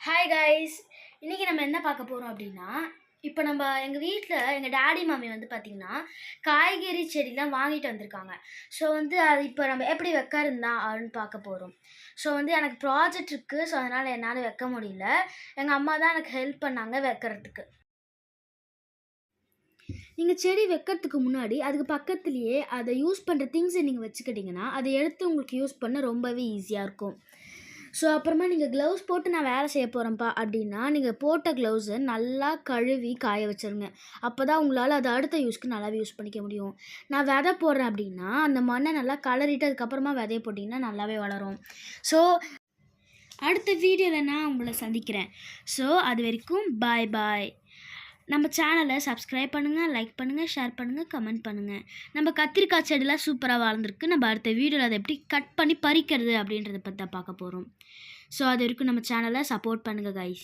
Hi guys, இன்றைக்கி நம்ம என்ன பார்க்க போகிறோம் அப்படின்னா, இப்போ நம்ம எங்கள் வீட்டில் எங்கள் டாடி மாமி வந்து பார்த்திங்கன்னா காய்கறி செடிலாம் வாங்கிட்டு வந்திருக்காங்க. ஸோ வந்து அது இப்போ நம்ம எப்படி வைக்கிறதுனா அப்படின்னு பார்க்க போகிறோம். ஸோ வந்து எனக்கு ப்ராஜெக்ட் இருக்குது. ஸோ அதனால் என்னால் வைக்க முடியல. எங்கள் அம்மா தான் எனக்கு ஹெல்ப் பண்ணாங்க வைக்கிறதுக்கு. நீங்கள் செடி வைக்கிறதுக்கு முன்னாடி அதுக்கு பக்கத்துலேயே அதை யூஸ் பண்ணுற திங்ஸை நீங்கள் வச்சுக்கிட்டிங்கன்னா அதை எடுத்து உங்களுக்கு யூஸ் பண்ண ரொம்பவே ஈஸியாக இருக்கும். ஸோ அப்புறமா நீங்கள் க்ளவுஸ் போட்டு நான் வேலை செய்ய போகிறேன்ப்பா அப்படின்னா நீங்கள் போட்ட க்ளவுஸை நல்லா கழுவி காய வச்சுருங்க. அப்போ தான் உங்களால் அதை அடுத்த யூஸ்க்கு நல்லாவே யூஸ் பண்ணிக்க முடியும். நான் விதை போடுறேன் அப்படின்னா அந்த மண்ணை நல்லா கலரிட்டு அதுக்கப்புறமா விதைய போட்டிங்கன்னா நல்லாவே வளரும். ஸோ அடுத்த வீடியோவில் நான் உங்களை சந்திக்கிறேன். ஸோ அது வரைக்கும் பாய் பாய். நம்ம சேனலை சப்ஸ்கிரைப் பண்ணுங்கள், லைக் பண்ணுங்கள், ஷேர் பண்ணுங்கள், கமெண்ட் பண்ணுங்கள். நம்ம கத்திரிக்காய் செடிலாம் சூப்பராக வளர்ந்துருக்கு. நம்ம அடுத்த வீடியோவில் அதை எப்படி கட் பண்ணி பறிக்கிறது அப்படின்றத பற்றி தான் பார்க்க போகிறோம். ஸோ அது வரைக்கும் நம்ம சேனலை சப்போர்ட் பண்ணுங்கள் கைஸ்.